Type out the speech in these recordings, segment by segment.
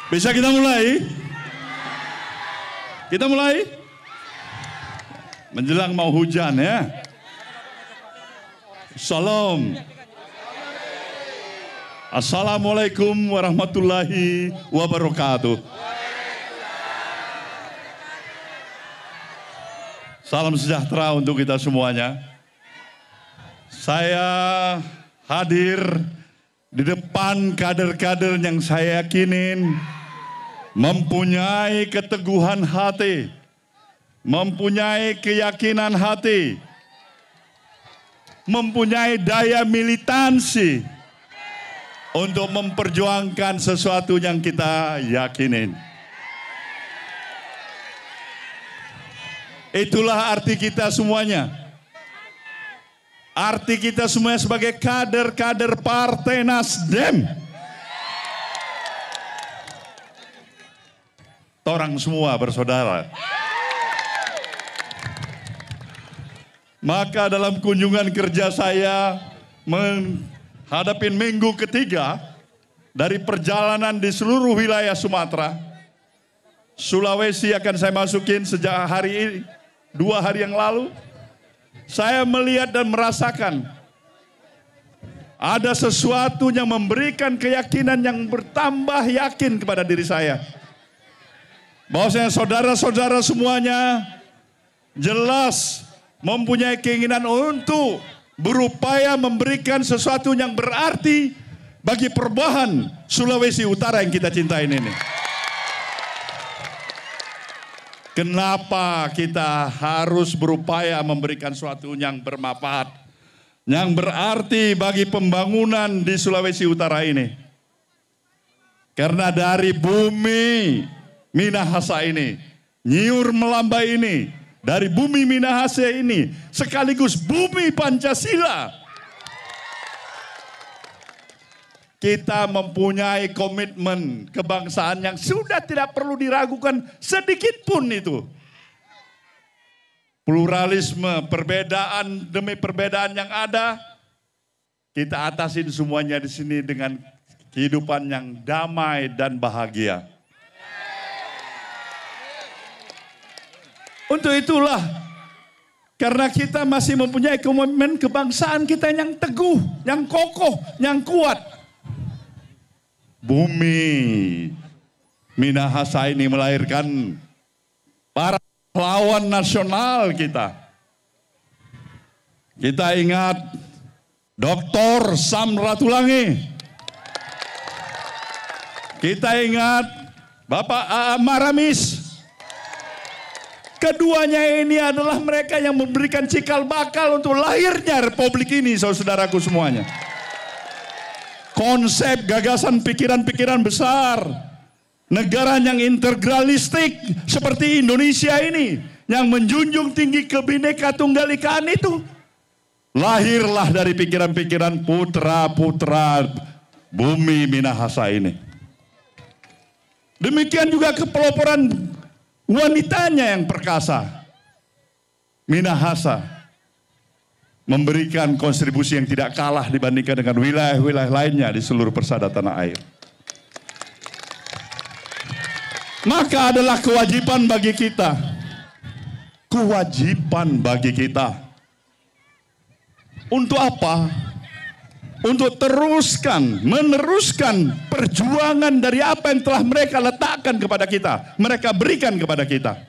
Bisa kita mulai? Kita mulai? Menjelang mau hujan ya. Salam. Assalamualaikum warahmatullahi wabarakatuh. Salam sejahtera untuk kita semuanya. Saya hadir di depan kader-kader yang saya yakinin mempunyai keteguhan hati, mempunyai keyakinan hati, mempunyai daya militansi untuk memperjuangkan sesuatu yang kita yakinin. Itulah arti kita semuanya. Arti kita semuanya sebagai kader-kader Partai Nasdem. Torang semua bersaudara. Maka dalam kunjungan kerja saya menghadapi minggu ketiga dari perjalanan di seluruh wilayah Sumatera, Sulawesi akan saya masukin sejak hari ini, 2 hari yang lalu. Saya melihat dan merasakan ada sesuatu yang memberikan keyakinan yang bertambah yakin kepada diri saya. Bahwasanya saudara-saudara semuanya jelas mempunyai keinginan untuk berupaya memberikan sesuatu yang berarti bagi perubahan Sulawesi Utara yang kita cintai ini. Kenapa kita harus berupaya memberikan sesuatu yang bermanfaat, yang berarti bagi pembangunan di Sulawesi Utara ini? Karena dari bumi Minahasa ini, Nyiur Melambai ini, dari bumi Minahasa ini, sekaligus bumi Pancasila, kita mempunyai komitmen kebangsaan yang sudah tidak perlu diragukan sedikit pun itu. Pluralisme, perbedaan demi perbedaan yang ada, kita atasin semuanya di sini dengan kehidupan yang damai dan bahagia. Untuk itulah, karena kita masih mempunyai komitmen kebangsaan kita yang teguh, yang kokoh, yang kuat. Bumi Minahasa ini melahirkan para pahlawan nasional kita. Kita ingat Dr. Sam Ratulangi. Kita ingat Bapak A.A. Maramis. Keduanya ini adalah mereka yang memberikan cikal bakal untuk lahirnya Republik ini, saudaraku semuanya. Konsep, gagasan, pikiran-pikiran besar, negara yang integralistik seperti Indonesia ini, yang menjunjung tinggi Bhinneka Tunggal Ika itu, lahirlah dari pikiran-pikiran putra-putra bumi Minahasa ini. Demikian juga kepeloporan wanitanya yang perkasa. Minahasa memberikan kontribusi yang tidak kalah dibandingkan dengan wilayah-wilayah lainnya di seluruh persada tanah air. Maka adalah kewajiban bagi kita, untuk apa? Untuk meneruskan perjuangan dari apa yang telah mereka letakkan kepada kita, mereka berikan kepada kita.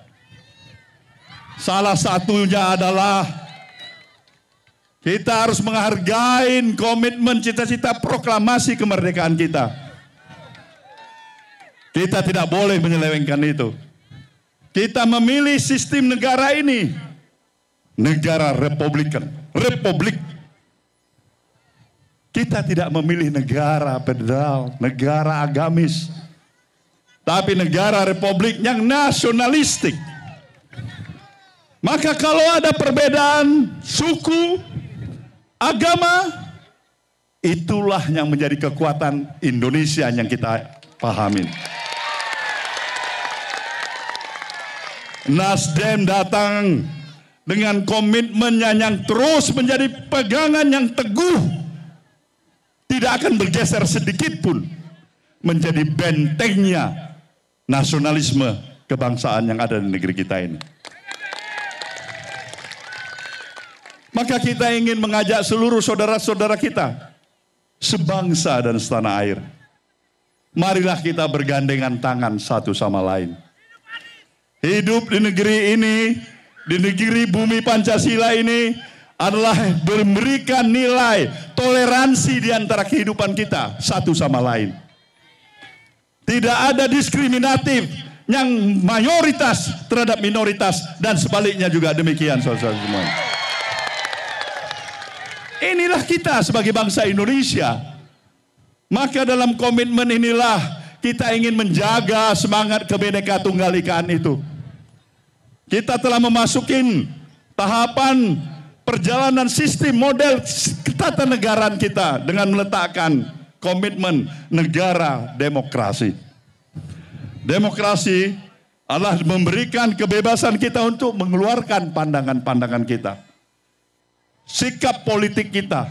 Salah satunya adalah kita harus menghargai komitmen cita-cita proklamasi kemerdekaan kita. Kita tidak boleh menyelewengkan itu. Kita memilih sistem negara ini, negara republik. Kita tidak memilih negara federal, negara agamis, tapi negara republik yang nasionalistik. Maka kalau ada perbedaan suku, agama, itulah yang menjadi kekuatan Indonesia yang kita pahamin. Nasdem datang dengan komitmennya yang terus menjadi pegangan yang teguh, tidak akan bergeser sedikit pun, menjadi bentengnya nasionalisme kebangsaan yang ada di negeri kita ini. Maka kita ingin mengajak seluruh saudara-saudara kita sebangsa dan setanah air. Marilah kita bergandengan tangan satu sama lain. Hidup di negeri ini, di negeri bumi Pancasila ini adalah memberikan nilai toleransi di antara kehidupan kita satu sama lain. Tidak ada diskriminatif yang mayoritas terhadap minoritas dan sebaliknya juga demikian saudara semuanya. Inilah kita sebagai bangsa Indonesia. Maka dalam komitmen inilah kita ingin menjaga semangat Kebhinneka Tunggal Ika itu. Kita telah memasukin tahapan perjalanan sistem model ketatanegaraan kita dengan meletakkan komitmen negara demokrasi. Demokrasi adalah memberikan kebebasan kita untuk mengeluarkan pandangan-pandangan kita. Sikap politik kita.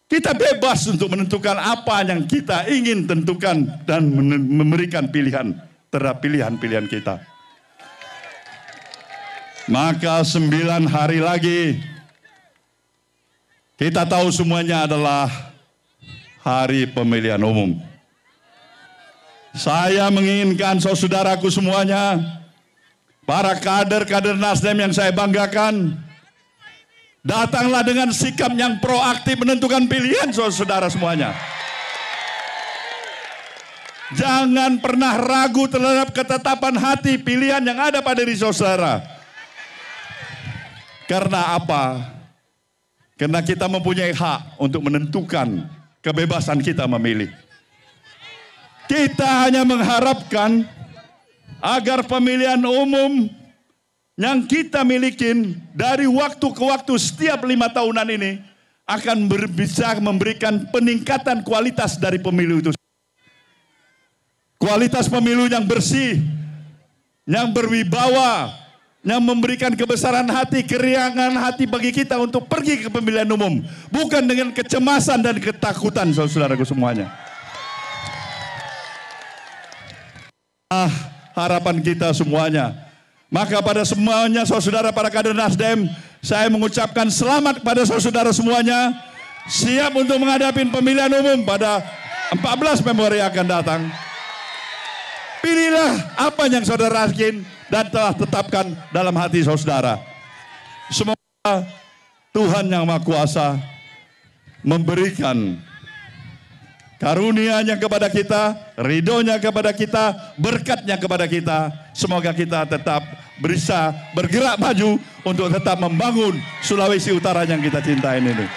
Kita bebas untuk menentukan apa yang kita ingin tentukan dan memberikan pilihan terhadap pilihan-pilihan kita. Maka 9 hari lagi kita tahu semuanya adalah hari pemilihan umum. Saya menginginkan saudaraku semuanya, para kader-kader Nasdem yang saya banggakan, datanglah dengan sikap yang proaktif menentukan pilihan saudara semuanya. Jangan pernah ragu terhadap ketetapan hati pilihan yang ada pada diri saudara. Karena apa? Karena kita mempunyai hak untuk menentukan kebebasan kita memilih. Kita hanya mengharapkan agar pemilihan umum yang kita miliki dari waktu ke waktu setiap 5 tahunan ini akan bisa memberikan peningkatan kualitas dari pemilu itu. Kualitas pemilu yang bersih, yang berwibawa, yang memberikan kebesaran hati, keriangan hati bagi kita untuk pergi ke pemilihan umum. Bukan dengan kecemasan dan ketakutan saudaraku semuanya. Harapan kita semuanya. Maka pada semuanya saudara para kader Nasdem, saya mengucapkan selamat pada saudara semuanya. Siap untuk menghadapi pemilihan umum pada 14 Februari akan datang. Pilihlah apa yang saudara yakin dan telah tetapkan dalam hati saudara. Semoga Tuhan Yang Maha Kuasa memberikan karunia-Nya kepada kita, ridho-Nya kepada kita, berkat-Nya kepada kita. Semoga kita tetap bisa bergerak maju untuk tetap membangun Sulawesi Utara yang kita cintai ini.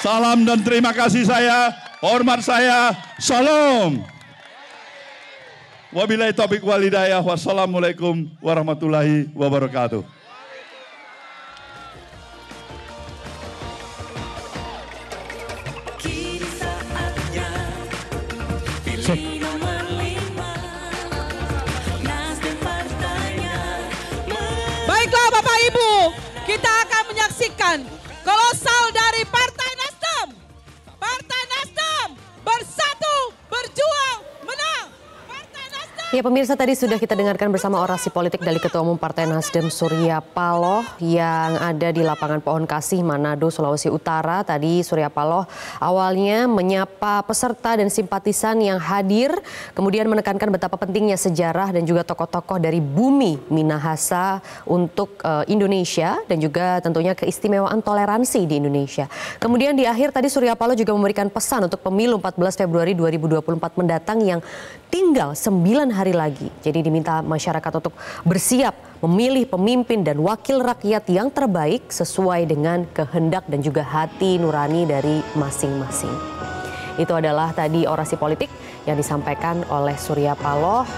Salam dan terima kasih saya, hormat saya, salam. Wabillahi taufiq wal hidayah. Wassalamualaikum warahmatullahi wabarakatuh. Baiklah Bapak Ibu, kita akan menyaksikan kolosal dari Partai Nasdem. Partai Nasdem bersatu, berjuang, menang. Partai Nasdem. Ya pemirsa, tadi sudah kita dengarkan bersama orasi politik dari Ketua Umum Partai Nasdem Surya Paloh yang ada di lapangan Pohon Kasih, Manado, Sulawesi Utara. Tadi Surya Paloh awalnya menyapa peserta dan simpatisan yang hadir, kemudian menekankan betapa pentingnya sejarah dan juga tokoh-tokoh dari bumi Minahasa untuk Indonesia dan juga tentunya keistimewaan toleransi di Indonesia. Kemudian di akhir tadi Surya Paloh juga memberikan pesan untuk pemilu 14 Februari 2024 mendatang yang tinggal 9 hari lagi. Jadi diminta masyarakat untuk bersiap memilih pemimpin dan wakil rakyat yang terbaik sesuai dengan kehendak dan juga hati nurani dari masing-masing. Itu adalah tadi orasi politik yang disampaikan oleh Surya Paloh,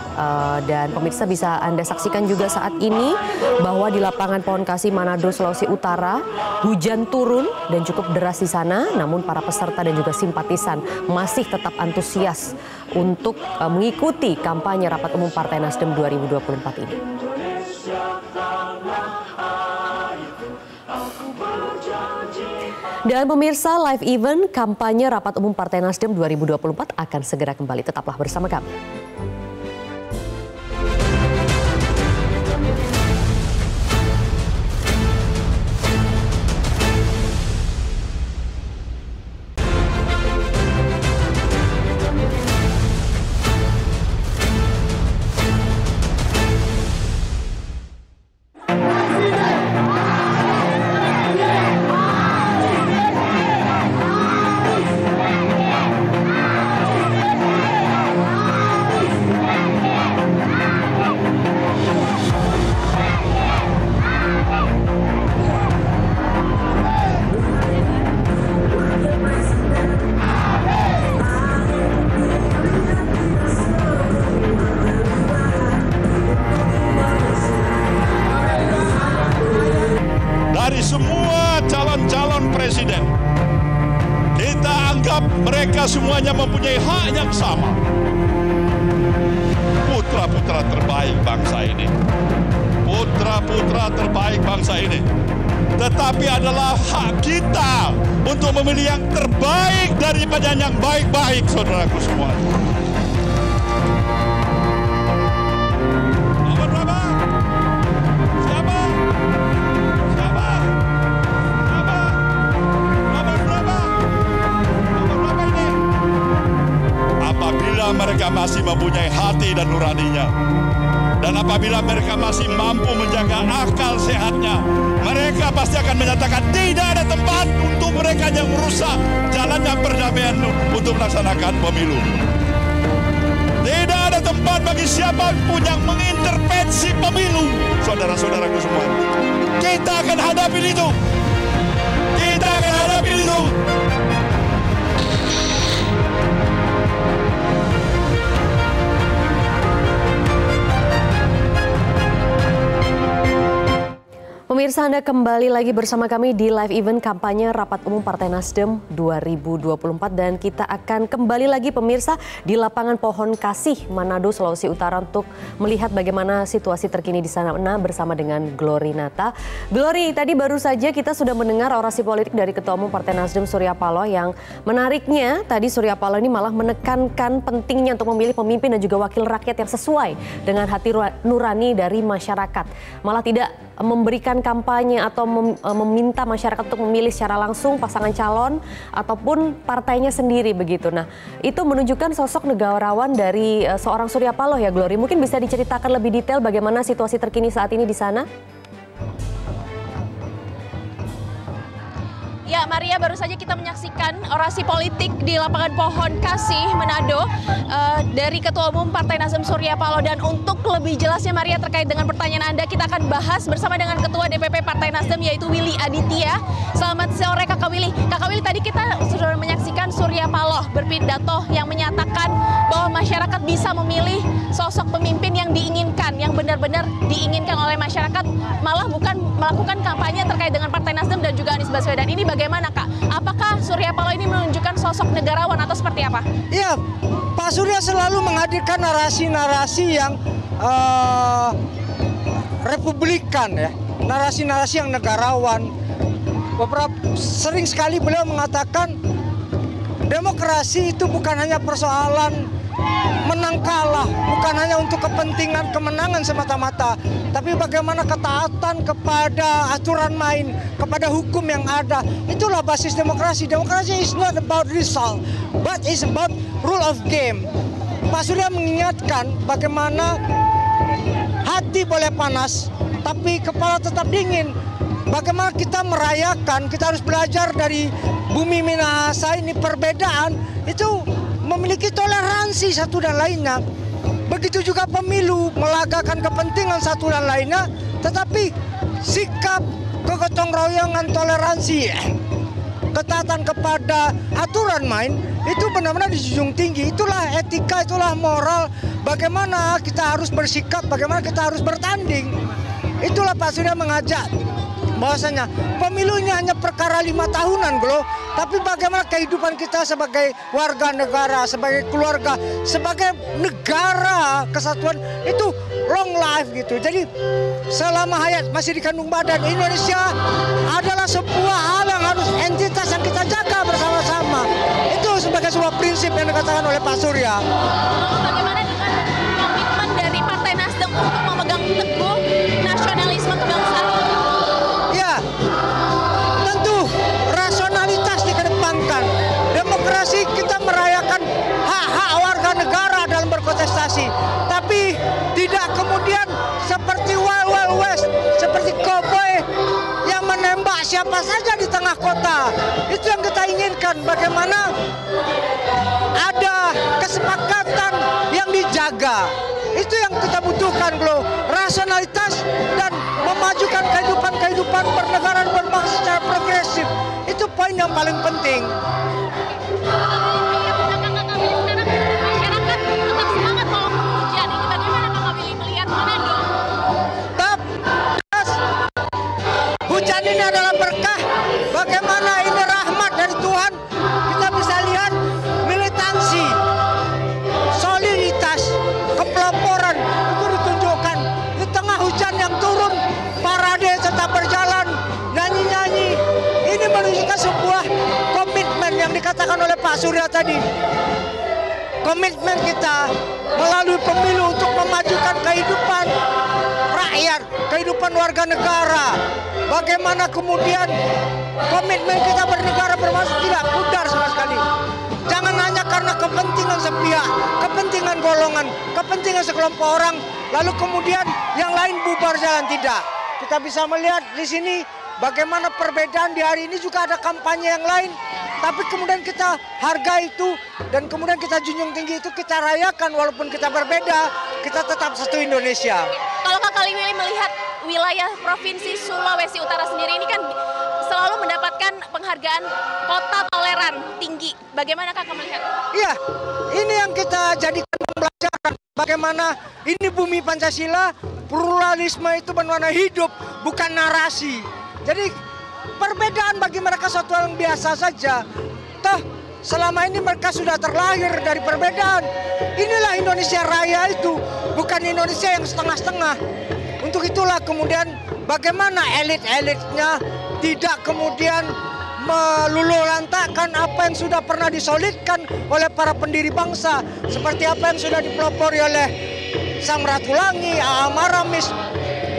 dan pemirsa bisa Anda saksikan juga saat ini bahwa di lapangan Pohon Kasih Manado Sulawesi Utara hujan turun dan cukup deras di sana, namun para peserta dan juga simpatisan masih tetap antusias untuk mengikuti kampanye rapat umum Partai Nasdem 2024 ini. Dan pemirsa, live event kampanye Rapat Umum Partai Nasdem 2024 akan segera kembali. Tetaplah bersama kami. Dari semua calon-calon presiden, kita anggap mereka semuanya mempunyai hak yang sama. Putra-putra terbaik bangsa ini. Putra-putra terbaik bangsa ini. Tetapi adalah hak kita untuk memilih yang terbaik daripada yang baik-baik, saudaraku semua. Nomor berapa? Siapa? Apabila mereka masih mempunyai hati dan nuraninya, dan apabila mereka masih mampu menjaga akal sehatnya, mereka pasti akan menyatakan tidak ada tempat untuk mereka yang merusak jalannya perdamaian untuk melaksanakan pemilu. Tidak ada tempat bagi siapapun yang mengintervensi pemilu, saudara-saudaraku semua. Kita akan hadapi itu. Kita akan hadapi itu. Pemirsa, Anda kembali lagi bersama kami di live event kampanye Rapat Umum Partai Nasdem 2024 dan kita akan kembali lagi pemirsa di lapangan Pohon Kasih, Manado, Sulawesi Utara untuk melihat bagaimana situasi terkini di sana bersama dengan Glory Nata. Glory, tadi baru saja kita sudah mendengar orasi politik dari Ketua Umum Partai Nasdem Surya Paloh yang menariknya tadi Surya Paloh ini malah menekankan pentingnya untuk memilih pemimpin dan juga wakil rakyat yang sesuai dengan hati nurani dari masyarakat. Malah tidak memberikan kampanye atau meminta masyarakat untuk memilih secara langsung pasangan calon ataupun partainya sendiri begitu. Nah, itu menunjukkan sosok negarawan dari seorang Surya Paloh ya, Glory. Mungkin bisa diceritakan lebih detail bagaimana situasi terkini saat ini di sana? Ya, Maria, baru saja kita menyaksikan orasi politik di lapangan Pohon Kasih, Manado dari Ketua Umum Partai Nasdem Surya Paloh. Dan untuk lebih jelasnya, Maria, terkait dengan pertanyaan Anda, kita akan bahas bersama dengan Ketua DPP Partai Nasdem yaitu Willy Aditya. Selamat sore, Kakak Willy. Kakak Willy, tadi kita sudah menyaksikan Surya Paloh berpidato yang menyatakan bahwa masyarakat bisa memilih sosok pemimpin yang diinginkan, yang benar-benar diinginkan oleh masyarakat, malah bukan melakukan kampanye terkait dengan Partai Nasdem dan juga Anies Baswedan. Ini bagaimana, Kak? Apakah Surya Paloh ini menunjukkan sosok negarawan atau seperti apa? Iya, Pak Surya selalu menghadirkan narasi-narasi yang republikan ya, narasi-narasi yang negarawan. Sering sekali beliau mengatakan demokrasi itu bukan hanya persoalan menang kalah, bukan hanya untuk kepentingan kemenangan semata-mata, tapi bagaimana ketaatan kepada aturan main, kepada hukum yang ada. Itulah basis demokrasi. Demokrasi is not about result, but it's about rule of game. Pak Surya mengingatkan bagaimana hati boleh panas, tapi kepala tetap dingin. Bagaimana kita merayakan, kita harus belajar dari Bumi Minahasa ini, perbedaan itu memiliki toleransi satu dan lainnya. Begitu juga pemilu, melagakan kepentingan satu dan lainnya, tetapi sikap kegotong royongan, toleransi, ketaatan kepada aturan main itu benar-benar dijunjung tinggi. Itulah etika, itulah moral, bagaimana kita harus bersikap, bagaimana kita harus bertanding. Itulah Pak Surya mengajak bahwasanya pemilu ini hanya perkara 5 tahunan bro, tapi bagaimana kehidupan kita sebagai warga negara, sebagai keluarga, sebagai negara kesatuan itu long life gitu. Jadi selama hayat masih dikandung badan, Indonesia adalah sebuah hal yang harus entitas yang kita jaga bersama-sama. Itu sebagai sebuah prinsip yang dikatakan oleh Pak Surya. Bagaimana dengan komitmen dari Partai Nasdem untuk memegang teguh nasionalisme kebangsaan? Ya, tentu rasionalitas dikedepankan. Demokrasi kita merayakan hak-hak warga negara dalam berkontestasi. Tapi tidak kemudian seperti Wild Wild West, seperti cowboy yang menembak siapa saja di tengah kota. Itu yang kita inginkan, bagaimana ada kesepakatan yang dijaga. Itu yang kita butuhkan, bro. Rasionalitas dan memajukan kehidupan bernegara dan berbangsa secara progresif. Itu poin yang paling penting. Masyarakat tetap semangat walaupun hujan. Ini bagaimana Kakak Willy melihat Manado? Hujan ini adalah berkah. Bagaimana ini rahmat dari Tuhan. Kita bisa lihat militansi, soliditas, kepeloporan itu ditunjukkan. Di tengah hujan yang turun, parade tetap berjalan, nyanyi-nyanyi. Ini menunjukkan sebuah komitmen yang dikatakan oleh Pak Surya tadi. Komitmen kita melalui pemilu untuk memajukan kehidupan rakyat, kehidupan warga negara. Bagaimana kemudian komitmen kita bernegara berbangsa tidak pudar sama sekali. Jangan hanya karena kepentingan sepihak, kepentingan golongan, kepentingan sekelompok orang, lalu kemudian yang lain bubar jalan. Tidak. Kita bisa melihat di sini bagaimana perbedaan di hari ini juga ada kampanye yang lain. Tapi kemudian kita hargai itu dan kemudian kita junjung tinggi itu, kita rayakan walaupun kita berbeda, kita tetap satu Indonesia. Kalau Kakak Willy melihat wilayah Provinsi Sulawesi Utara sendiri ini kan selalu mendapatkan penghargaan kota toleran tinggi. Bagaimana Kakak melihat? Iya, ini yang kita jadikan pembelajaran. Bagaimana ini bumi Pancasila, pluralisme itu berwarna hidup, bukan narasi. Jadi perbedaan bagi mereka suatu hal yang biasa saja. Toh selama ini mereka sudah terlahir dari perbedaan. Inilah Indonesia Raya itu, bukan Indonesia yang setengah-setengah. Untuk itulah kemudian bagaimana elit-elitnya tidak kemudian meluluhlantakkan apa yang sudah pernah disolidkan oleh para pendiri bangsa. Seperti apa yang sudah dipelopori oleh Sang Ratu Langi, A.A. Maramis.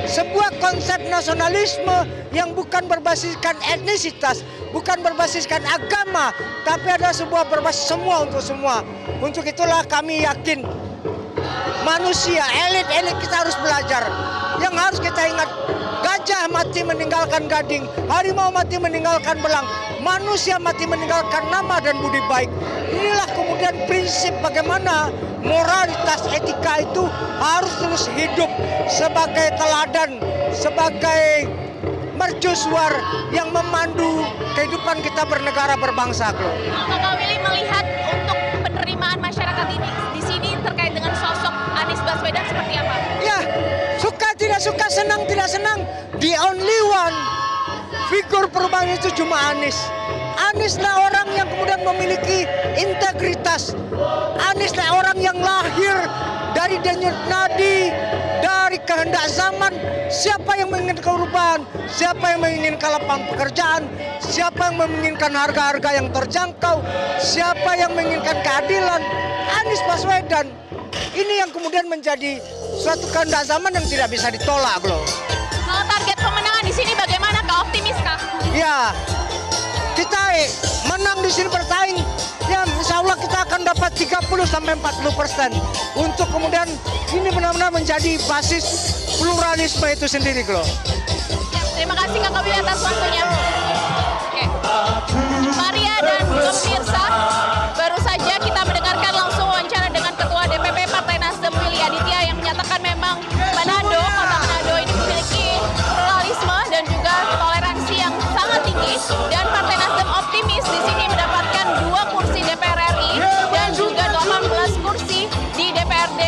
Sebuah konsep nasionalisme yang bukan berbasiskan etnisitas, bukan berbasiskan agama, tapi adalah sebuah berbasis semua untuk semua. Untuk itulah kami yakin manusia, elit-elit kita harus belajar. Yang harus kita ingat, gajah mati meninggalkan gading, harimau mati meninggalkan belang, manusia mati meninggalkan nama dan budi baik. Inilah kemudian prinsip bagaimana moralitas etika itu harus terus hidup sebagai teladan, sebagai mercusuar yang memandu kehidupan kita bernegara berbangsa. Kakak Willy melihat untuk penerimaan masyarakat ini di sini terkait dengan sosok Anies Baswedan seperti apa? Ya, suka tidak suka, senang tidak senang, the only one figur perubahan itu cuma Anies. Anieslah orang yang kemudian memiliki integritas. Anieslah orang yang lahir dari denyut nadi, dari kehendak zaman. Siapa yang menginginkan perubahan, siapa yang menginginkan lapangan pekerjaan, siapa yang menginginkan harga-harga yang terjangkau, siapa yang menginginkan keadilan, Anies Baswedan. Ini yang kemudian menjadi suatu kehendak zaman yang tidak bisa ditolak, loh. Kalau target pemenangan di sini bagaimana, Kak? Optimis, Kak? Ya, kita menang di sini bersaing, ya insya Allah kita akan dapat 30-40% untuk kemudian ini benar-benar menjadi basis pluralisme itu sendiri, loh. Terima kasih Kakak Willy atas waktunya. Oke. Maria dan pemirsa, baru saja kita mendengarkan langsung wawancara dengan Ketua DPP Partai Nasdem Willy Aditya yang menyatakan memang Manado, kota Manado ini memiliki pluralisme dan juga toleransi yang sangat tinggi, dan Partai Nasdem optimis di sini mendapatkan 2 kursi DPR RI dan juga 18 kursi di DPRD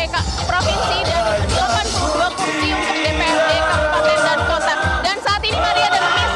provinsi dan 82 kursi untuk DPRD kabupaten dan kota. Dan saat ini Maria dan pemirsa,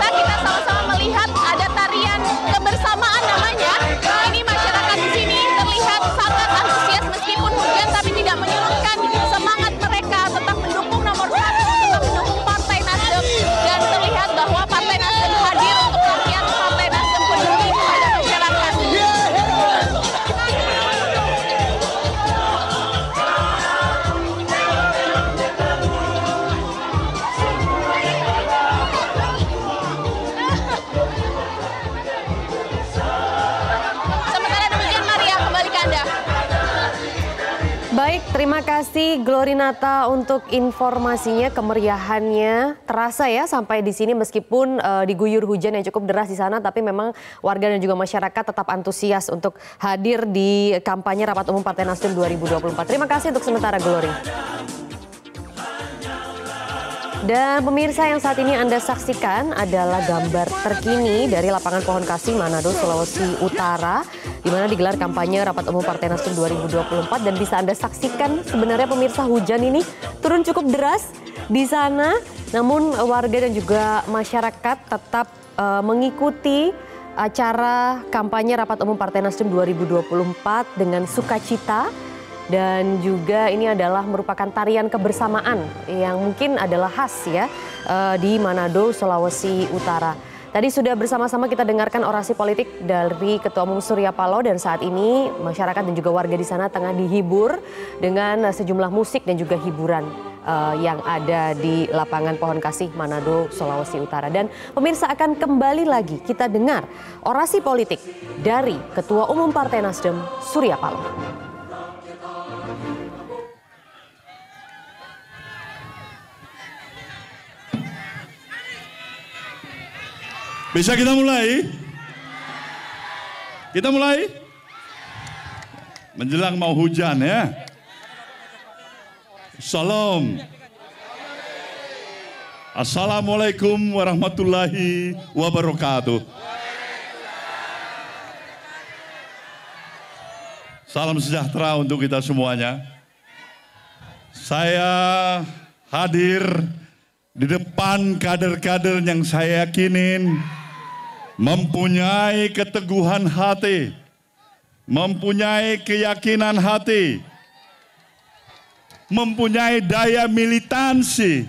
Baik, terima kasih Glorinata untuk informasinya, kemeriahannya terasa ya sampai di sini meskipun diguyur hujan yang cukup deras di sana, tapi memang warga dan juga masyarakat tetap antusias untuk hadir di kampanye Rapat Umum Partai Nasdem 2024. Terima kasih untuk sementara Glory. Dan pemirsa yang saat ini Anda saksikan adalah gambar terkini dari lapangan Pohon Kasih, Manado, Sulawesi Utara, di mana digelar kampanye Rapat Umum Partai Nasdem 2024 dan bisa Anda saksikan sebenarnya pemirsa hujan ini turun cukup deras di sana, namun warga dan juga masyarakat tetap mengikuti acara kampanye Rapat Umum Partai Nasdem 2024 dengan sukacita. Dan juga ini adalah merupakan tarian kebersamaan yang mungkin adalah khas ya di Manado, Sulawesi Utara. Tadi sudah bersama-sama kita dengarkan orasi politik dari Ketua Umum Surya Paloh dan saat ini masyarakat dan juga warga di sana tengah dihibur dengan sejumlah musik dan juga hiburan yang ada di lapangan Pohon Kasih, Manado, Sulawesi Utara. Dan pemirsa akan kembali lagi kita dengar orasi politik dari Ketua Umum Partai Nasdem Surya Paloh. Bisa kita mulai? Kita mulai? Menjelang mau hujan ya. Salam. Assalamualaikum warahmatullahi wabarakatuh. Salam sejahtera untuk kita semuanya. Saya hadir di depan kader-kader yang saya yakinin mempunyai keteguhan hati, mempunyai keyakinan hati, mempunyai daya militansi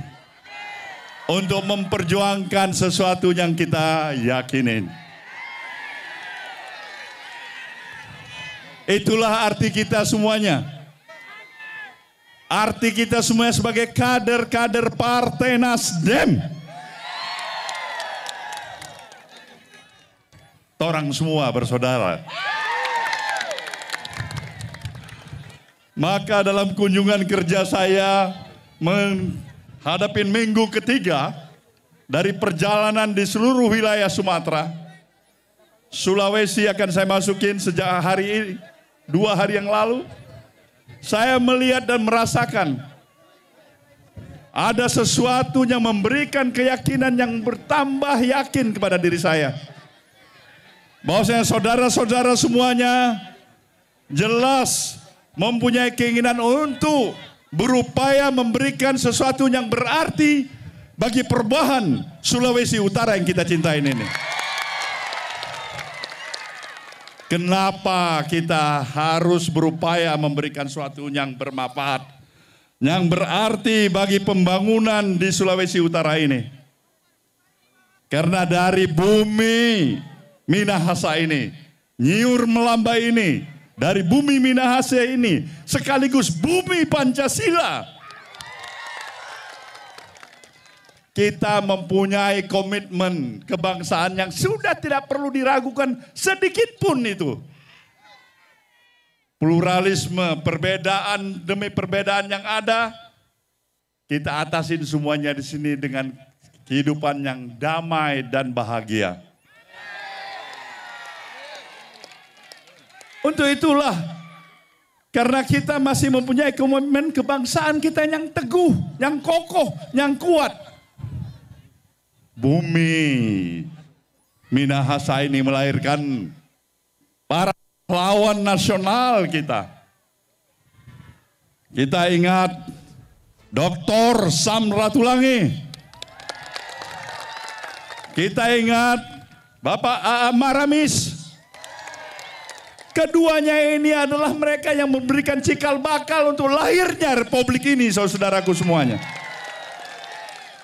untuk memperjuangkan sesuatu yang kita yakinin. Itulah arti kita semuanya. Arti kita semuanya sebagai kader-kader Partai Nasdem. Torang semua bersaudara. Maka dalam kunjungan kerja saya menghadapi minggu ketiga dari perjalanan di seluruh wilayah Sumatera, Sulawesi akan saya masukin sejak hari ini, 2 hari yang lalu. Saya melihat dan merasakan ada sesuatu yang memberikan keyakinan yang bertambah yakin kepada diri saya. Bahwasanya saudara-saudara semuanya jelas mempunyai keinginan untuk berupaya memberikan sesuatu yang berarti bagi perubahan Sulawesi Utara yang kita cintai ini. Kenapa kita harus berupaya memberikan sesuatu yang bermanfaat, yang berarti bagi pembangunan di Sulawesi Utara ini? Karena dari bumi Minahasa ini, Nyiur Melamba ini, dari bumi Minahasa ini, sekaligus bumi Pancasila, kita mempunyai komitmen kebangsaan yang sudah tidak perlu diragukan sedikit pun itu. Pluralisme, perbedaan demi perbedaan yang ada, kita atasin semuanya di sini dengan kehidupan yang damai dan bahagia. Untuk itulah, karena kita masih mempunyai komitmen kebangsaan kita yang teguh, yang kokoh, yang kuat. Bumi Minahasa ini melahirkan para pahlawan nasional kita. Kita ingat Dr. Sam Ratulangi. Kita ingat Bapak A.A. Maramis. Keduanya ini adalah mereka yang memberikan cikal bakal untuk lahirnya Republik ini, saudaraku semuanya.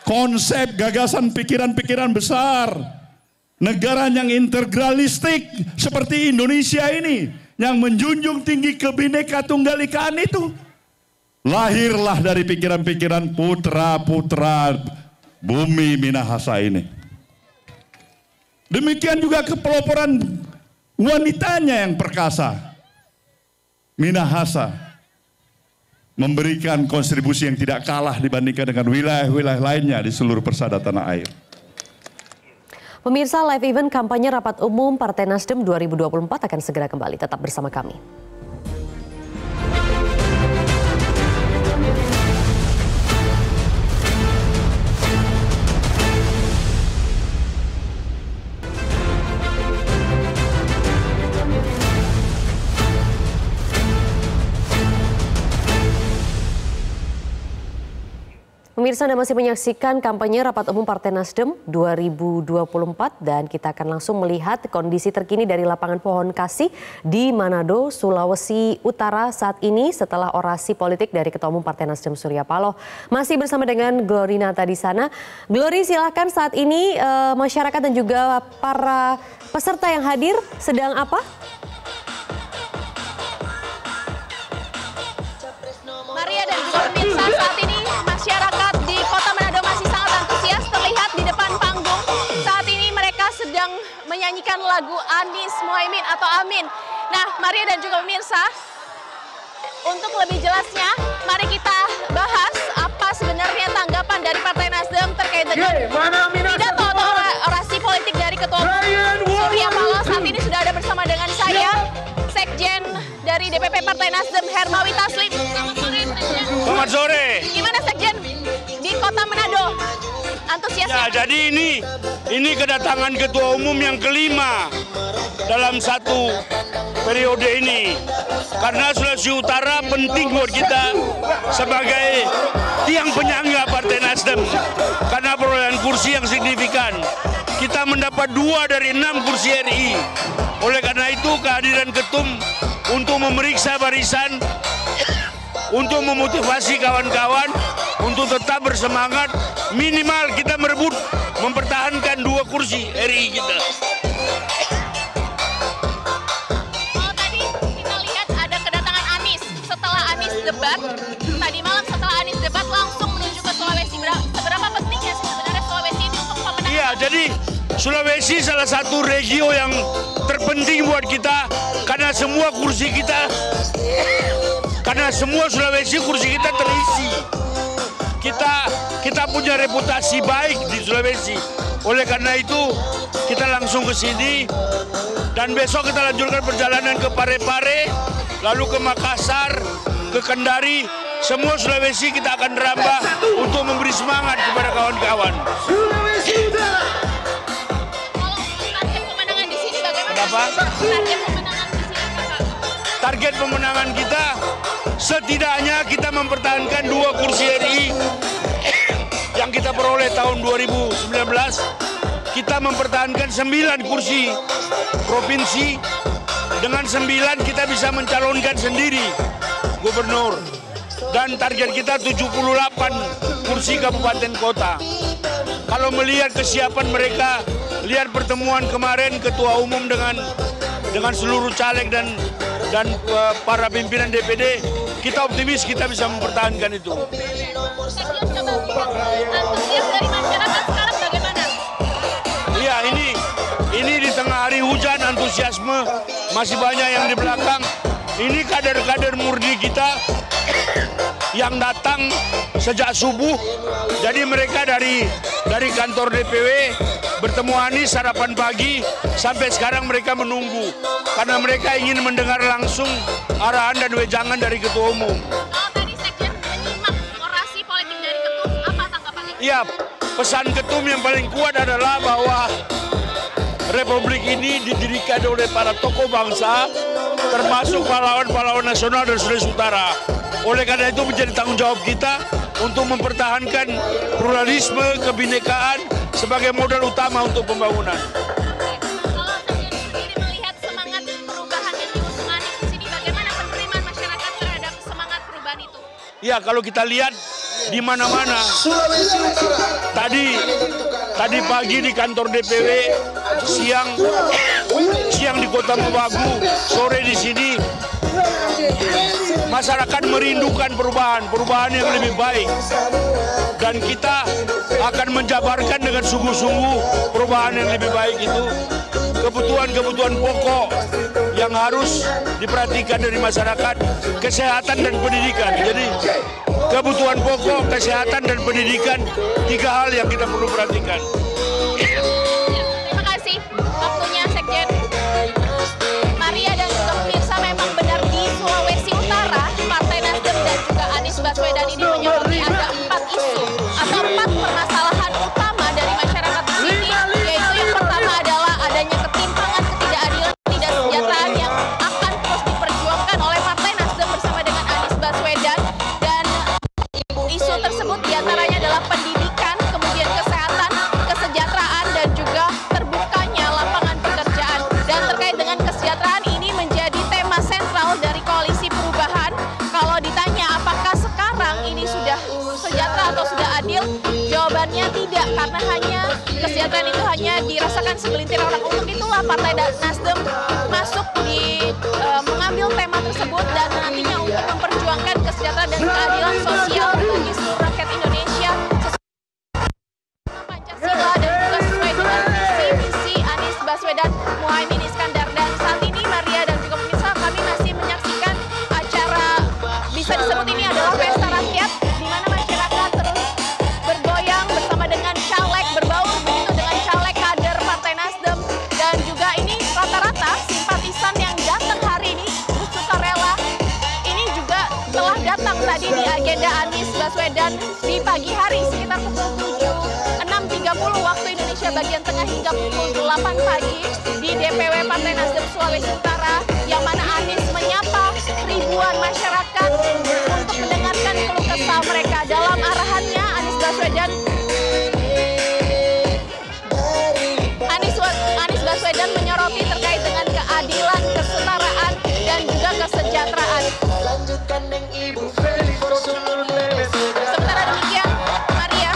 Konsep, gagasan, pikiran-pikiran besar, negara yang integralistik seperti Indonesia ini, yang menjunjung tinggi Bhinneka Tunggal Ika itu, lahirlah dari pikiran-pikiran putra-putra bumi Minahasa ini. Demikian juga kepeloporan wanitanya yang perkasa, Minahasa. memberikan kontribusi yang tidak kalah dibandingkan dengan wilayah-wilayah lainnya di seluruh persada tanah air. Pemirsa, live event kampanye rapat umum Partai Nasdem 2024 akan segera kembali. Tetap bersama kami. Pemirsa, Anda masih menyaksikan kampanye rapat umum Partai Nasdem 2024 dan kita akan langsung melihat kondisi terkini dari lapangan Pohon Kasih di Manado, Sulawesi Utara saat ini setelah orasi politik dari Ketua Umum Partai Nasdem Surya Paloh. Masih bersama dengan Glorinata di sana. Glory, silakan saat ini masyarakat dan juga para peserta yang hadir sedang apa? Maria dan juga pemirsa, saat ini masyarakat di Kota Manado masih sangat antusias terlihat di depan panggung. Saat ini mereka sedang menyanyikan lagu Anies Mohaimin atau Amin. Nah, Maria dan juga pemirsa, untuk lebih jelasnya, mari kita bahas apa sebenarnya tanggapan dari Partai Nasdem terkait dengan pidato atau orasi politik dari Ketua Umum Surya Paloh. Saat ini sudah ada bersama dengan saya, Sekjen dari DPP Partai Nasdem, Hermawi Taslim. Selamat sore. Gimana Sekjen di Kota Manado? Antusias? Ya, jadi ini kedatangan Ketua Umum yang kelima dalam satu periode ini. Karena Sulawesi Utara penting buat kita sebagai tiang penyangga Partai Nasdem. Karena perolehan kursi yang signifikan. Kita mendapat 2 dari 6 kursi RI. Oleh karena itu kehadiran Ketum untuk memeriksa barisan, untuk memotivasi kawan-kawan untuk tetap bersemangat, minimal kita merebut mempertahankan 2 kursi RI kita. Oh, tadi kita lihat ada kedatangan Anies. Setelah Anies debat, tadi malam setelah Anies debat langsung menuju ke Sulawesi. Seberapa pentingnya sebenarnya Sulawesi ini untuk pemenangan? Iya, jadi Sulawesi salah satu regio yang terpenting buat kita karena semua kursi kita, karena semua Sulawesi kursi kita terisi. Kita punya reputasi baik di Sulawesi. Oleh karena itu kita langsung ke sini dan besok kita lanjutkan perjalanan ke Parepare, lalu ke Makassar, ke Kendari. Semua Sulawesi kita akan rambah untuk memberi semangat kepada kawan-kawan. Target pemenangan di sini bagaimana? Kenapa? Target pemenangan di sini Kakak. Target pemenangan kita setidaknya kita mempertahankan 2 kursi RI yang kita peroleh tahun 2019. Kita mempertahankan 9 kursi provinsi. Dengan 9 kita bisa mencalonkan sendiri gubernur. Dan target kita 78 kursi kabupaten kota. Kalau melihat kesiapan mereka, lihat pertemuan kemarin Ketua Umum dengan seluruh caleg dan para pimpinan DPD, kita optimis kita bisa mempertahankan itu. Sekjen coba lihat antusias dari masyarakat sekarang bagaimana? Iya, ini di tengah hari hujan antusiasme masih banyak yang di belakang. Ini kader-kader murni kita yang datang sejak subuh. Jadi mereka dari kantor DPW bertemu Anies sarapan pagi sampai sekarang mereka menunggu karena mereka ingin mendengar langsung arahan dan wejangan dari Ketua Umum. Kalau tadi Sekjen menyimak orasi politik dari Ketum, apa tanggapannya? Iya, pesan Ketum yang paling kuat adalah bahwa Republik ini didirikan oleh para tokoh bangsa, termasuk pahlawan-pahlawan nasional dari Sulawesi Utara. Oleh karena itu menjadi tanggung jawab kita untuk mempertahankan pluralisme, kebinekaan sebagai modal utama untuk pembangunan. Kalau Sekjen sendiri melihat semangat perubahan yang diusung Anies di sini, bagaimana penerimaan masyarakat terhadap semangat perubahan itu? Ya, kalau kita lihat di mana-mana. Tadi pagi di kantor DPW, siang di Kota Mobagu, sore di sini. Masyarakat merindukan perubahan yang lebih baik. Dan kita akan menjabarkan dengan sungguh-sungguh perubahan yang lebih baik itu. Kebutuhan-kebutuhan pokok yang harus diperhatikan dari masyarakat, kesehatan dan pendidikan. Jadi kebutuhan pokok, kesehatan, dan pendidikan. 3 hal yang kita perlu perhatikan. Terima kasih waktunya Sekjen. Maria dan juga pemirsa, memang benar di Sulawesi Utara, Partai Nasdem dan juga Anies Baswedan ini menyoroti ada 4 isu atau 4 permasalahan utama dari masyarakat di sini, yaitu yang pertama adalah adanya ketimpangan, ketidakadilan, ketidaksejahteraan yang akan terus diperjuangkan oleh Partai Nasdem bersama dengan Anies Baswedan, dan isu tersebut diantaranya adalah pendidikan, kemudian kesehatan, kesejahteraan, dan juga terbukanya lapangan pekerjaan. Dan terkait dengan kesejahteraan ini menjadi tema sentral dari Koalisi Perubahan. Kalau ditanya apakah sekarang ini sudah sejahtera atau sudah adil, jawabannya tidak, karena hanya kesejahteraan itu hanya dirasakan segelintir orang. Untuk itulah Partai Nasdem masuk di mengambil tema tersebut dan nantinya untuk memperjuangkan kesejahteraan dan keadilan sosial bagi seluruh rakyat Indonesia Pancasila dan juga sesuai dengan visi misi Anies Baswedan Muhaimin Iskandar. Dan saat ini Maria dan juga pemirsa, kami masih menyaksikan acara, bisa disebut ini adalah pesta rakyat, di mana masyarakat terus bergoyang bersama dengan caleg, berbaur begitu dengan caleg kader Partai Nasdem, dan juga ini rata-rata simpatisan yang datang hari ini bersukarela ini juga telah datang tadi di agenda Anies Baswedan di pagi hari sekitar pukul 6.30 waktu Indonesia bagian tengah hingga pukul 8 pagi di DPW Partai Nasdem Sulawesi Utara, yang mana Anies menyapa ribuan masyarakat untuk mendengarkan keluh kesah mereka. Dalam arahannya Anies Baswedan menyoroti terkait dengan keadilan, kesetaraan, dan juga kesejahteraan. Sementara demikian, Maria.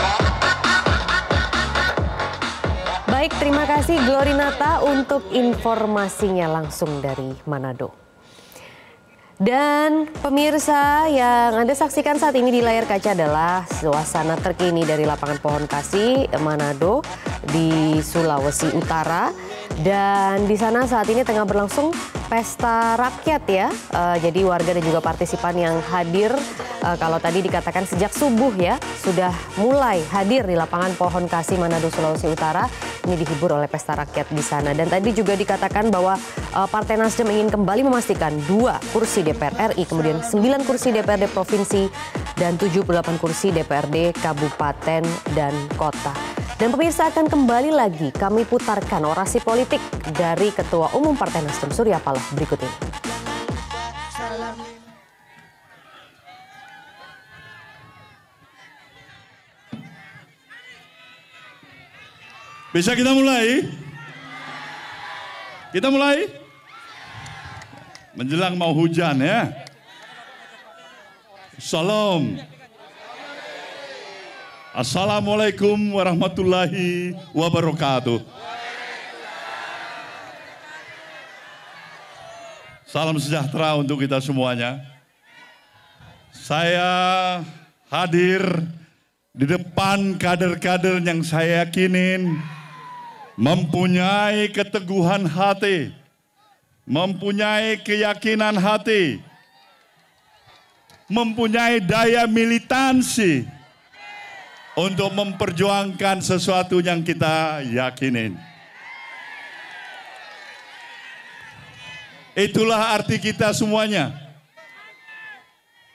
Baik, terima kasih Glorinata untuk informasinya langsung dari Manado. Dan pemirsa, yang Anda saksikan saat ini di layar kaca adalah suasana terkini dari lapangan Pohon Kasih Manado di Sulawesi Utara. Dan di sana saat ini tengah berlangsung pesta rakyat ya. Jadi warga dan juga partisipan yang hadir, kalau tadi dikatakan sejak subuh ya, sudah mulai hadir di lapangan Pohon Kasih Manado Sulawesi Utara. Ini dihibur oleh pesta rakyat di sana. Dan tadi juga dikatakan bahwa Partai Nasdem ingin kembali memastikan 2 kursi DPR RI, kemudian 9 kursi DPRD Provinsi, dan 78 kursi DPRD Kabupaten dan Kota. Dan pemirsa, akan kembali lagi kami putarkan orasi politik dari Ketua Umum Partai Nasdem Surya Paloh berikut ini. Bisa kita mulai? Kita mulai? Menjelang mau hujan ya. Salam. Assalamualaikum warahmatullahi wabarakatuh. Salam sejahtera untuk kita semuanya. Saya hadir di depan kader-kader yang saya yakinin mempunyai keteguhan hati, mempunyai keyakinan hati, mempunyai daya militansi untuk memperjuangkan sesuatu yang kita yakinin. Itulah arti kita semuanya.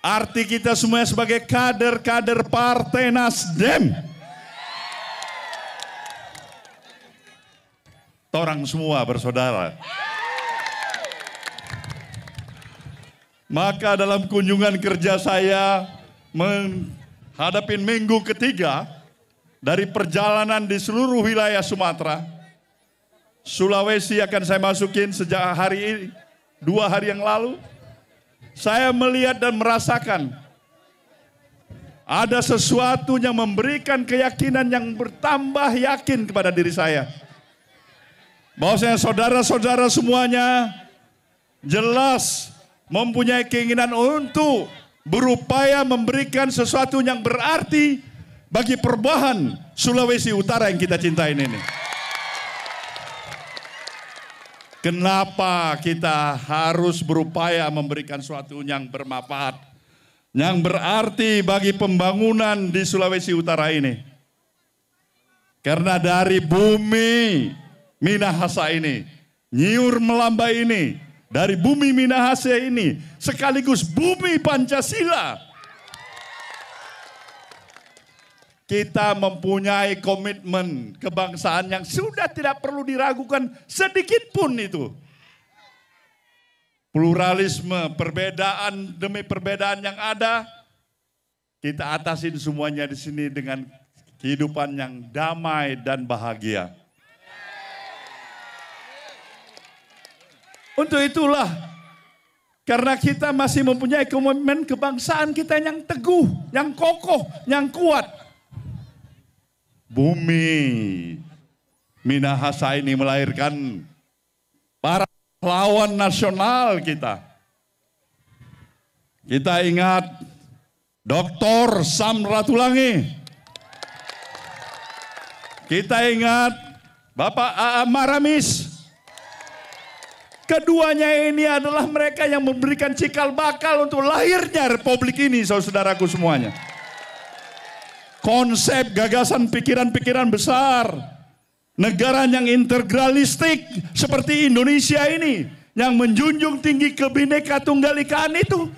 Arti kita semuanya sebagai kader-kader Partai Nasdem. Torang semua bersaudara. Maka dalam kunjungan kerja saya menghadapi minggu ketiga dari perjalanan di seluruh wilayah Sumatera, Sulawesi akan saya masukin sejak hari ini, 2 hari yang lalu. Saya melihat dan merasakan ada sesuatu yang memberikan keyakinan yang bertambah yakin kepada diri saya. Bahwasanya saudara-saudara semuanya jelas mempunyai keinginan untuk berupaya memberikan sesuatu yang berarti bagi perubahan Sulawesi Utara yang kita cintai ini. Kenapa kita harus berupaya memberikan sesuatu yang bermanfaat, yang berarti bagi pembangunan di Sulawesi Utara ini. Karena dari bumi Minahasa ini, Nyiur Melambai ini, dari bumi Minahasa ini, sekaligus bumi Pancasila, kita mempunyai komitmen kebangsaan yang sudah tidak perlu diragukan sedikit pun itu. Pluralisme, perbedaan demi perbedaan yang ada, kita atasin semuanya di sini dengan kehidupan yang damai dan bahagia. Untuk itulah, karena kita masih mempunyai komitmen kebangsaan kita yang teguh, yang kokoh, yang kuat. Bumi Minahasa ini melahirkan para pahlawan nasional kita. Kita ingat Dr. Sam Ratulangi. Kita ingat Bapak A.A. Maramis. Keduanya ini adalah mereka yang memberikan cikal bakal untuk lahirnya Republik ini, saudaraku semuanya. Konsep, gagasan, pikiran-pikiran besar. Negara yang integralistik seperti Indonesia ini, yang menjunjung tinggi Bhinneka Tunggal Ika itu,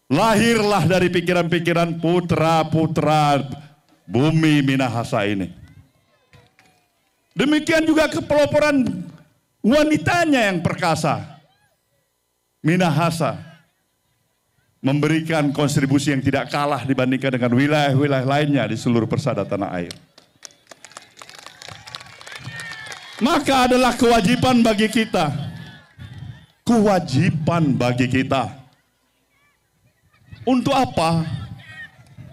lahirlah dari pikiran-pikiran putra-putra bumi Minahasa ini. Demikian juga kepeloporan wanitanya yang perkasa. Minahasa memberikan kontribusi yang tidak kalah dibandingkan dengan wilayah-wilayah lainnya di seluruh persada tanah air. Maka adalah kewajiban bagi kita. Kewajiban bagi kita. Untuk apa?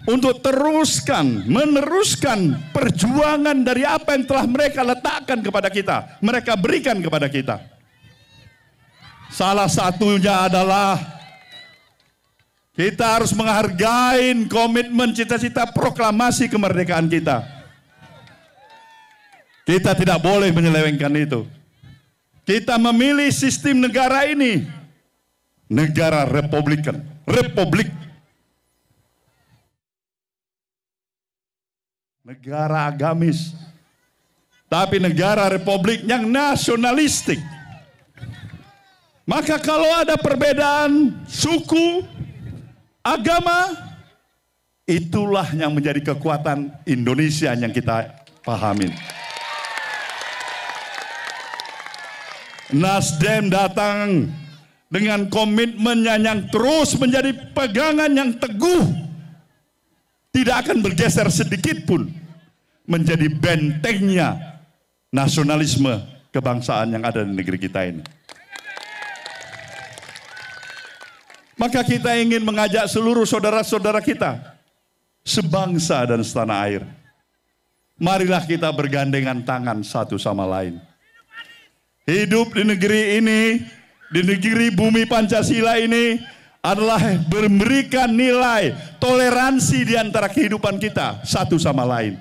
Untuk meneruskan perjuangan dari apa yang telah mereka letakkan kepada kita. Mereka berikan kepada kita. Salah satunya adalah kita harus menghargai komitmen cita-cita proklamasi kemerdekaan kita. Kita tidak boleh menyelewengkan itu. Kita memilih sistem negara ini. Negara republikan. Republik. Negara agamis. Tapi negara republik yang nasionalistik. Maka kalau ada perbedaan suku, agama, itulah yang menjadi kekuatan Indonesia yang kita pahamin. Nasdem datang dengan komitmennya yang terus menjadi pegangan yang teguh. Tidak akan bergeser sedikit pun menjadi bentengnya nasionalisme kebangsaan yang ada di negeri kita ini. Maka kita ingin mengajak seluruh saudara-saudara kita sebangsa dan setanah air. Marilah kita bergandengan tangan satu sama lain. Hidup di negeri ini, di negeri bumi Pancasila ini adalah memberikan nilai toleransi di antara kehidupan kita satu sama lain.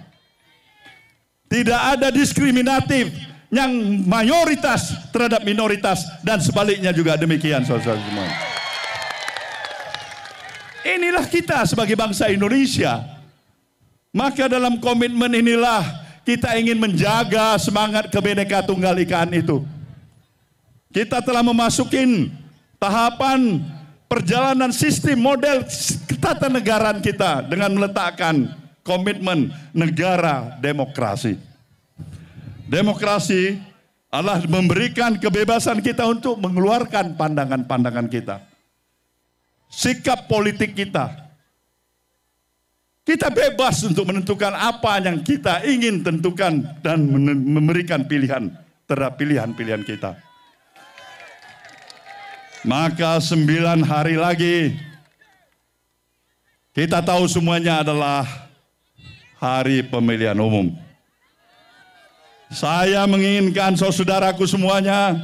Tidak ada diskriminatif yang mayoritas terhadap minoritas dan sebaliknya juga demikian, saudara semua. Inilah kita sebagai bangsa Indonesia. Maka dalam komitmen inilah kita ingin menjaga semangat Bhinneka Tunggal Ika itu. Kita telah memasukin tahapan perjalanan sistem model ketatanegaraan kita dengan meletakkan komitmen negara demokrasi. Demokrasi adalah memberikan kebebasan kita untuk mengeluarkan pandangan-pandangan kita. Sikap politik kita. Kita bebas untuk menentukan apa yang kita ingin tentukan dan memberikan pilihan terhadap pilihan-pilihan kita. Maka 9 hari lagi kita tahu semuanya adalah hari pemilihan umum. Saya menginginkan saudaraku semuanya,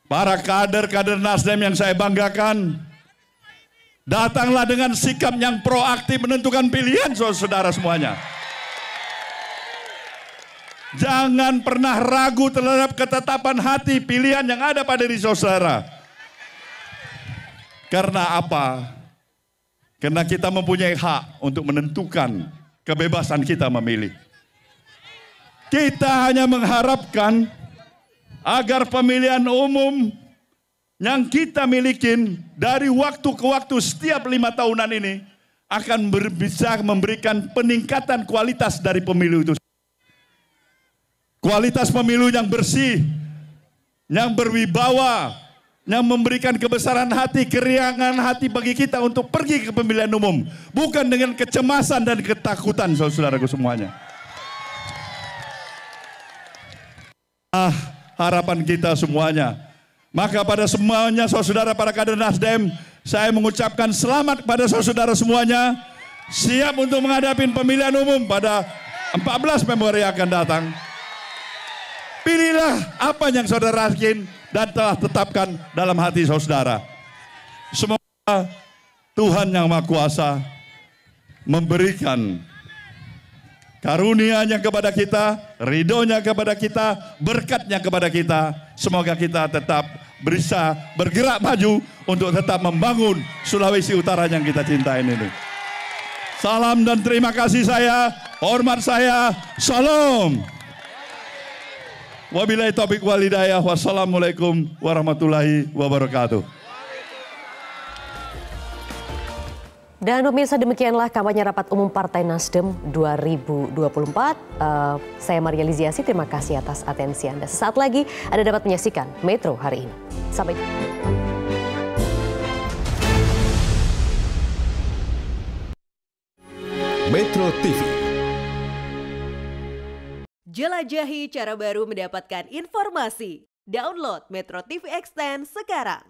para kader-kader Nasdem yang saya banggakan, datanglah dengan sikap yang proaktif menentukan pilihan saudara semuanya. Jangan pernah ragu terhadap ketetapan hati pilihan yang ada pada diri saudara. Karena apa? Karena kita mempunyai hak untuk menentukan kebebasan kita memilih. Kita hanya mengharapkan agar pemilihan umum yang kita miliki dari waktu ke waktu setiap 5 tahunan ini akan bisa memberikan peningkatan kualitas dari pemilu itu. Kualitas pemilu yang bersih, yang berwibawa, yang memberikan kebesaran hati, keriangan hati bagi kita untuk pergi ke pemilihan umum. Bukan dengan kecemasan dan ketakutan, saudaraku semuanya. Harapan kita semuanya. Maka pada semuanya saudara para kader Nasdem, saya mengucapkan selamat kepada saudara semuanya. Siap untuk menghadapi pemilihan umum pada 14 Februari akan datang. Pilihlah apa yang saudara yakin dan telah tetapkan dalam hati saudara. Semoga Tuhan Yang Maha Kuasa memberikan karunia-Nya kepada kita, ridho-Nya kepada kita, berkat-Nya kepada kita. Semoga kita tetap bisa bergerak maju untuk tetap membangun Sulawesi Utara yang kita cintai ini. Salam dan terima kasih saya, hormat saya, salam. Wabillahi taufiq wal hidayah. Wassalamualaikum warahmatullahi wabarakatuh. Dan pemirsa, demikianlah kampanye rapat umum Partai Nasdem 2024. Saya Maria Liziasi, terima kasih atas atensi Anda. Sesaat lagi Anda dapat menyaksikan Metro hari ini. Sampai jumpa. Metro TV. Jelajahi cara baru mendapatkan informasi. Download Metro TV Extend sekarang.